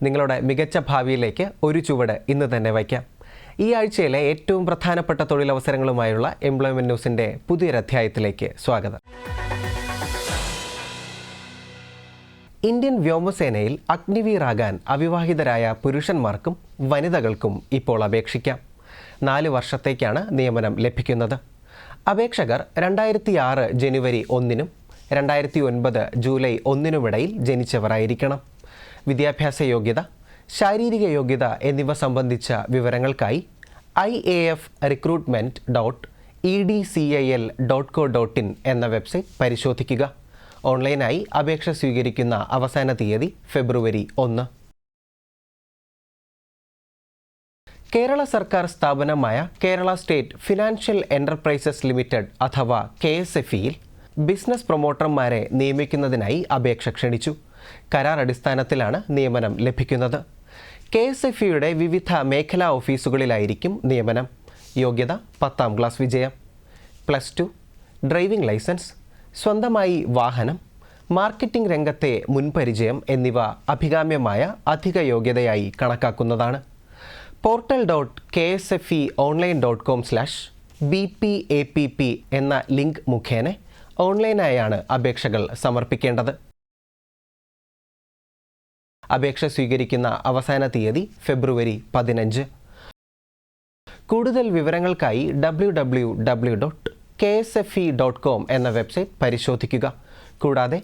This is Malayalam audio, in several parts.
നിങ്ങളുടെ മികച്ച ഭാവിയിലേക്ക് ഒരു ചുവട് ഇന്ന് തന്നെ വയ്ക്കാം. ഈ ആഴ്ചയിലെ ഏറ്റവും പ്രധാനപ്പെട്ട തൊഴിലവസരങ്ങളുമായുള്ള എംപ്ലോയ്മെന്റ് ന്യൂസിന്റെ പുതിയൊരധ്യായത്തിലേക്ക് സ്വാഗതം. ഇന്ത്യൻ വ്യോമസേനയിൽ അഗ്നിവീറാകാൻ അവിവാഹിതരായ പുരുഷന്മാർക്കും വനിതകൾക്കും ഇപ്പോൾ അപേക്ഷിക്കാം. 4 വർഷത്തേക്കാണ് നിയമനം ലഭിക്കുന്നത്. അപേക്ഷകർ 2006 ജനുവരി 1-നും 2009 ജൂലൈ 1-നുമിടയിൽ ജനിച്ചവരായിരിക്കണം. വിദ്യാഭ്യാസ യോഗ്യത, ശാരീരിക യോഗ്യത എന്നിവ സംബന്ധിച്ച വിവരങ്ങൾക്കായി iaf.recruitment.edcil.co.in എന്ന വെബ്സൈറ്റ് പരിശോധിക്കുക. ഓൺലൈനായി അപേക്ഷ സ്വീകരിക്കുന്ന അവസാന തീയതി ഫെബ്രുവരി 1. കേരള സർക്കാർ സ്ഥാപനമായ Kerala state financial enterprises limited അഥവാ KSFEയിൽ ബിസിനസ് പ്രൊമോട്ടർമാരെ നിയമിക്കുന്നതിനായി അപേക്ഷ ക്ഷണിച്ചു. കരാർ അടിസ്ഥാനത്തിലാണ് നിയമനം ലഭിക്കുന്നത്. KSFEയുടെ വിവിധ മേഖലാ ഓഫീസുകളിലായിരിക്കും നിയമനം. യോഗ്യത 10ാം ക്ലാസ് വിജയം, +2, ഡ്രൈവിംഗ് ലൈസൻസ്, സ്വന്തമായി വാഹനം, മാർക്കറ്റിംഗ് രംഗത്തെ മുൻപരിചയം എന്നിവ അഭികാമ്യമായ അധിക യോഗ്യതയായി കണക്കാക്കുന്നതാണ്. portal.ksfeonline.com/bpapp എന്ന ലിങ്ക് മുഖേന ഓൺലൈനായാണ് അപേക്ഷകൾ സമർപ്പിക്കേണ്ടത്. അപേക്ഷ സ്വീകരിക്കുന്ന അവസാന തീയതി ഫെബ്രുവരി 15. കൂടുതൽ വിവരങ്ങൾക്കായി www.ksfe.com എന്ന വെബ്സൈറ്റ് പരിശോധിക്കുക. കൂടാതെ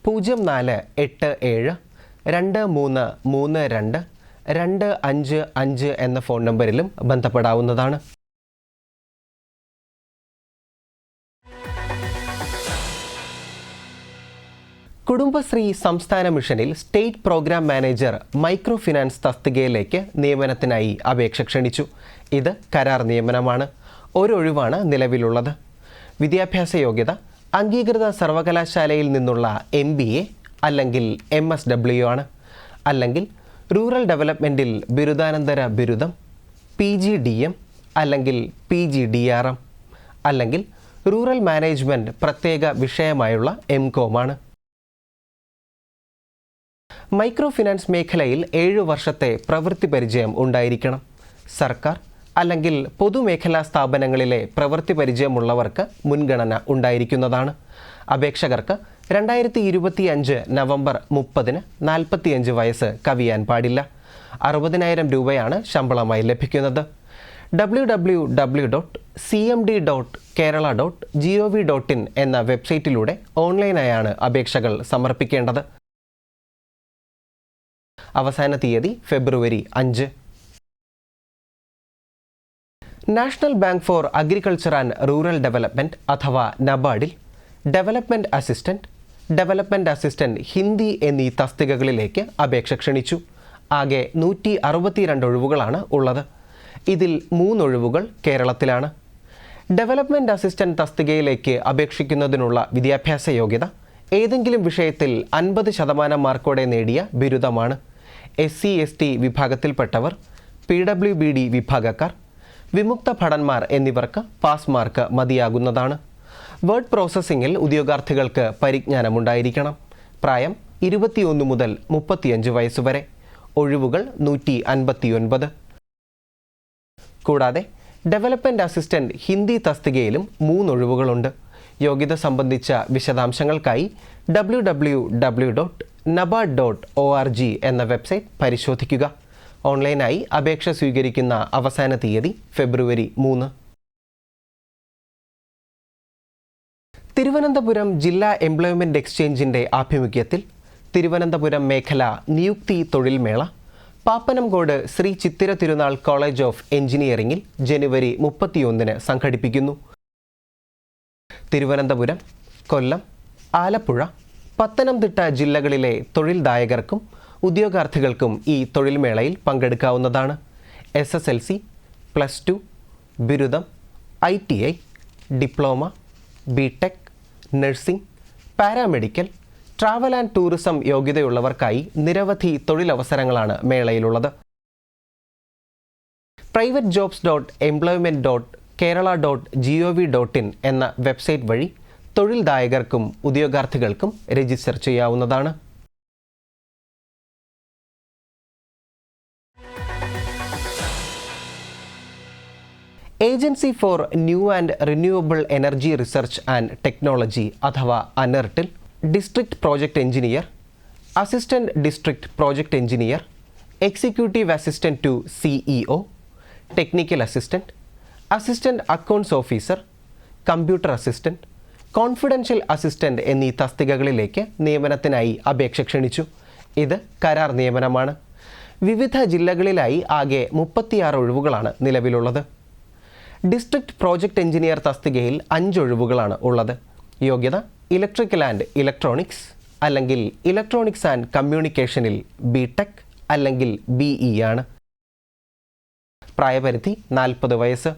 0477233225 എന്ന ഫോൺ നമ്പറിലും ബന്ധപ്പെടാവുന്നതാണ്. കുടുംബശ്രീ സംസ്ഥാന മിഷനിൽ state programme manager micro finance തസ്തികയിലേക്ക് നിയമനത്തിനായി അപേക്ഷ ക്ഷണിച്ചു. ഇത് കരാർ നിയമനമാണ്. ഒരൊഴിവാണ് നിലവിലുള്ളത്. വിദ്യാഭ്യാസ യോഗ്യത അംഗീകൃത സർവകലാശാലയിൽ നിന്നുള്ള MBA അല്ലെങ്കിൽ MSW ആണ്. അല്ലെങ്കിൽ റൂറൽ ഡെവലപ്മെൻറ്റിൽ ബിരുദാനന്തര ബിരുദം, PGDM അല്ലെങ്കിൽ PGDRM, അല്ലെങ്കിൽ റൂറൽ മാനേജ്മെൻറ്റ് പ്രത്യേക വിഷയമായുള്ള MCOM ആണ്. മൈക്രോ ഫിനാൻസ് മേഖലയിൽ 7 വർഷത്തെ പ്രവൃത്തി പരിചയം ഉണ്ടായിരിക്കണം. സർക്കാർ അല്ലെങ്കിൽ പൊതുമേഖലാ സ്ഥാപനങ്ങളിലെ പ്രവൃത്തി പരിചയമുള്ളവർക്ക് മുൻഗണന ഉണ്ടായിരിക്കുന്നതാണ്. അപേക്ഷകർക്ക് 2025 നവംബർ 30-ന് 45 വയസ്സ് കവിയാൻ പാടില്ല. 60,000 രൂപയാണ് ശമ്പളമായി ലഭിക്കുന്നത്. www.cmd.kerala.gov.in എന്ന വെബ്സൈറ്റിലൂടെ ഓൺലൈനായാണ് അപേക്ഷകൾ സമർപ്പിക്കേണ്ടത്. അവസാന തീയതി ഫെബ്രുവരി 5. National bank for agriculture and rural development അഥവാ നബാർഡിൽ ഡെവലപ്മെൻറ്റ് അസിസ്റ്റൻറ്റ് ഹിന്ദി എന്നീ തസ്തികകളിലേക്ക് അപേക്ഷ ക്ഷണിച്ചു. ആകെ 162 ഒഴിവുകളാണ് ഉള്ളത്. ഇതിൽ 3 ഒഴിവുകൾ കേരളത്തിലാണ്. ഡെവലപ്മെൻറ്റ് അസിസ്റ്റൻറ്റ് തസ്തികയിലേക്ക് അപേക്ഷിക്കുന്നതിനുള്ള വിദ്യാഭ്യാസ യോഗ്യത ഏതെങ്കിലും വിഷയത്തിൽ 50% മാർക്കോടെ നേടിയ ബിരുദമാണ്. SC/ST വിഭാഗത്തിൽപ്പെട്ടവർ, PWBD വിഭാഗക്കാർ, വിമുക്ത ഭടന്മാർ എന്നിവർക്ക് പാസ് മാർക്ക് മതിയാകുന്നതാണ്. വേർഡ് പ്രോസസ്സിംഗിൽ ഉദ്യോഗാർത്ഥികൾക്ക് പരിജ്ഞാനമുണ്ടായിരിക്കണം. പ്രായം 21 മുതൽ 35 വയസ്സുവരെ. ഒഴിവുകൾ 159. കൂടാതെ ഡെവലപ്മെൻറ്റ് അസിസ്റ്റൻറ്റ് ഹിന്ദി തസ്തികയിലും 3 ഒഴിവുകളുണ്ട്. യോഗ്യത സംബന്ധിച്ച വിശദാംശങ്ങൾക്കായി www.nabard.org എന്ന വെബ്സൈറ്റ് പരിശോധിക്കുക. ഓൺലൈനായി അപേക്ഷ സ്വീകരിക്കുന്ന അവസാന തീയതി ഫെബ്രുവരി 3. തിരുവനന്തപുരം ജില്ലാ എംപ്ലോയ്മെൻറ്റ് എക്സ്ചേഞ്ചിൻ്റെ ആഭിമുഖ്യത്തിൽ തിരുവനന്തപുരം മേഖല നിയുക്തി തൊഴിൽമേള പാപ്പനംകോട് ശ്രീ ചിത്തിര തിരുനാൾ കോളേജ് ഓഫ് എഞ്ചിനീയറിംഗിൽ ജനുവരി 31-ന് സംഘടിപ്പിക്കുന്നു. തിരുവനന്തപുരം, കൊല്ലം, ആലപ്പുഴ, പത്തനംതിട്ട ജില്ലകളിലെ തൊഴിൽദായകർക്കും ഉദ്യോഗാർത്ഥികൾക്കും ഈ തൊഴിൽമേളയിൽ പങ്കെടുക്കാവുന്നതാണ്. SSLC, +2, ബിരുദം, ITI, diploma, BTech, nursing, paramedical, travel and tourism യോഗ്യതയുള്ളവർക്കായി നിരവധി തൊഴിലവസരങ്ങളാണ് മേളയിലുള്ളത്. privatejobs.employment.kerala.gov.in എന്ന വെബ്സൈറ്റ് വഴി തൊഴിൽദായകർക്കും ഉദ്യോഗാർത്ഥികൾക്കും രജിസ്റ്റർ ചെയ്യാവുന്നതാണ്. Agency for new and renewable energy research and technology അഥവാ അനർട്ടിൽ district project engineer, assistant district project engineer, executive assistant to CEO, technical assistant, assistant accounts officer, computer assistant, confidential assistant എന്നീ തസ്തികകളിലേക്ക് നിയമനത്തിനായി അപേക്ഷ ക്ഷണിച്ചു. ഇത് കരാർ നിയമനമാണ്. വിവിധ ജില്ലകളിലായി ആകെ 36 ഒഴിവുകളാണ് നിലവിലുള്ളത്. ഡിസ്ട്രിക്ട് പ്രോജക്റ്റ് എഞ്ചിനീയർ തസ്തികയിൽ 5 ഒഴിവുകളാണ് ഉള്ളത്. യോഗ്യത ഇലക്ട്രിക്കൽ ആൻഡ് ഇലക്ട്രോണിക്സ് അല്ലെങ്കിൽ ഇലക്ട്രോണിക്സ് ആൻഡ് കമ്മ്യൂണിക്കേഷനിൽ BTech അല്ലെങ്കിൽ BE ആണ്. പ്രായപരിധി 40 വയസ്സ്.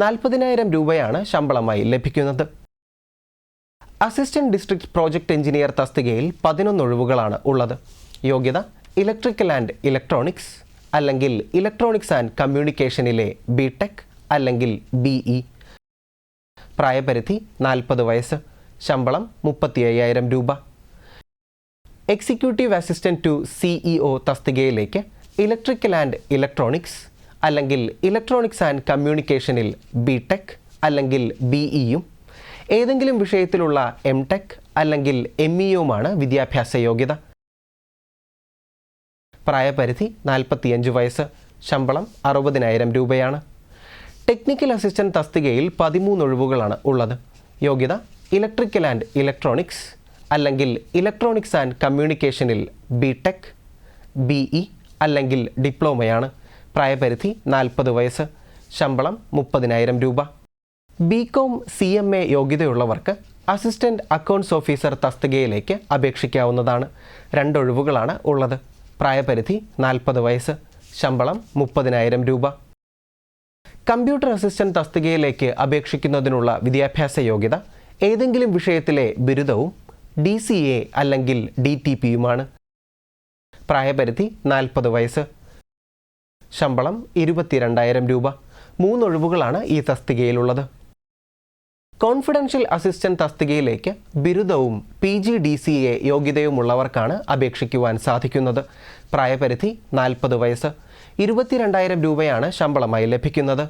40,000 രൂപയാണ് ശമ്പളമായി ലഭിക്കുന്നത്. അസിസ്റ്റന്റ് ഡിസ്ട്രിക്ട് പ്രോജക്റ്റ് എഞ്ചിനീയർ തസ്തികയിൽ 11 ഒഴിവുകളാണ് ഉള്ളത്. യോഗ്യത ഇലക്ട്രിക്കൽ ആൻഡ് ഇലക്ട്രോണിക്സ് അല്ലെങ്കിൽ ഇലക്ട്രോണിക്സ് ആൻഡ് കമ്മ്യൂണിക്കേഷനിലെ BTech അല്ലെങ്കിൽ BE. പ്രായപരിധി 40 വയസ്സ്. ശമ്പളം 35,000 രൂപ. എക്സിക്യൂട്ടീവ് അസിസ്റ്റന്റ് ടു CEO തസ്തികയിലേക്ക് ഇലക്ട്രിക്കൽ ആൻഡ് ഇലക്ട്രോണിക്സ് അല്ലെങ്കിൽ ഇലക്ട്രോണിക്സ് ആൻഡ് കമ്മ്യൂണിക്കേഷനിൽ BTech അല്ലെങ്കിൽ BEയും ഏതെങ്കിലും വിഷയത്തിലുള്ള MTech അല്ലെങ്കിൽ MEയുമാണ് വിദ്യാഭ്യാസ യോഗ്യത. പ്രായപരിധി 45 വയസ്സ്. ശമ്പളം 60,000 രൂപയാണ്. ടെക്നിക്കൽ അസിസ്റ്റന്റ് തസ്തികയിൽ 13 ഒഴിവുകളാണ് ഉള്ളത്. യോഗ്യത ഇലക്ട്രിക്കൽ ആൻഡ് ഇലക്ട്രോണിക്സ് അല്ലെങ്കിൽ ഇലക്ട്രോണിക്സ് ആൻഡ് കമ്മ്യൂണിക്കേഷനിൽ BTech, BE അല്ലെങ്കിൽ ഡിപ്ലോമയാണ്. പ്രായപരിധി 40 വയസ്സ്. ശമ്പളം 30,000 രൂപ. BCom CMA യോഗ്യതയുള്ളവർക്ക് അസിസ്റ്റന്റ് അക്കൗണ്ട്സ് ഓഫീസർ തസ്തികയിലേക്ക് അപേക്ഷിക്കാവുന്നതാണ്. 2 ഒഴിവുകളാണ് ഉള്ളത്. പ്രായപരിധി 40 വയസ്സ്. ശമ്പളം 30,000 രൂപ. കമ്പ്യൂട്ടർ അസിസ്റ്റന്റ് തസ്തികയിലേക്ക് അപേക്ഷിക്കുന്നതിനുള്ള വിദ്യാഭ്യാസ യോഗ്യത ഏതെങ്കിലും വിഷയത്തിലെ ബിരുദവും DCA അല്ലെങ്കിൽ DTPയുമാണ്. പ്രായപരിധി 40 വയസ്സ്. ശമ്പളം 22,000 രൂപ. 3 ഒഴിവുകളാണ് ഈ തസ്തികയിലുള്ളത്. കോൺഫിഡൻഷ്യൽ അസിസ്റ്റന്റ് തസ്തികയിലേക്ക് ബിരുദവും PG DCA യോഗ്യതയുമുള്ളവർക്കാണ് അപേക്ഷിക്കുവാൻ സാധിക്കുന്നത്. പ്രായപരിധി 40 വയസ്സ്. 22,000 രൂപയാണ് ശമ്പളമായി ലഭിക്കുന്നത്.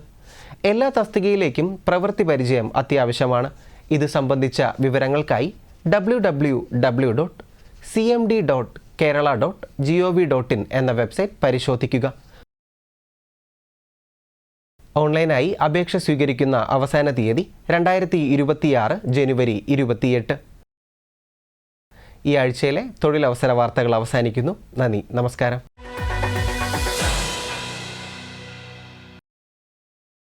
എല്ലാ തസ്തികയിലേക്കും പ്രവൃത്തി പരിചയം അത്യാവശ്യമാണ്. ഇത് സംബന്ധിച്ച വിവരങ്ങൾക്കായി www.cmd.kerala.gov.in എന്ന വെബ്സൈറ്റ് പരിശോധിക്കുക. ഓൺലൈനായി അപേക്ഷ സ്വീകരിക്കുന്ന അവസാന തീയതി 2026 ജനുവരി 28. ഈ ആഴ്ചയിലെ തൊഴിലവസര വാർത്തകൾ അവസാനിക്കുന്നു. നന്ദി, നമസ്കാരം.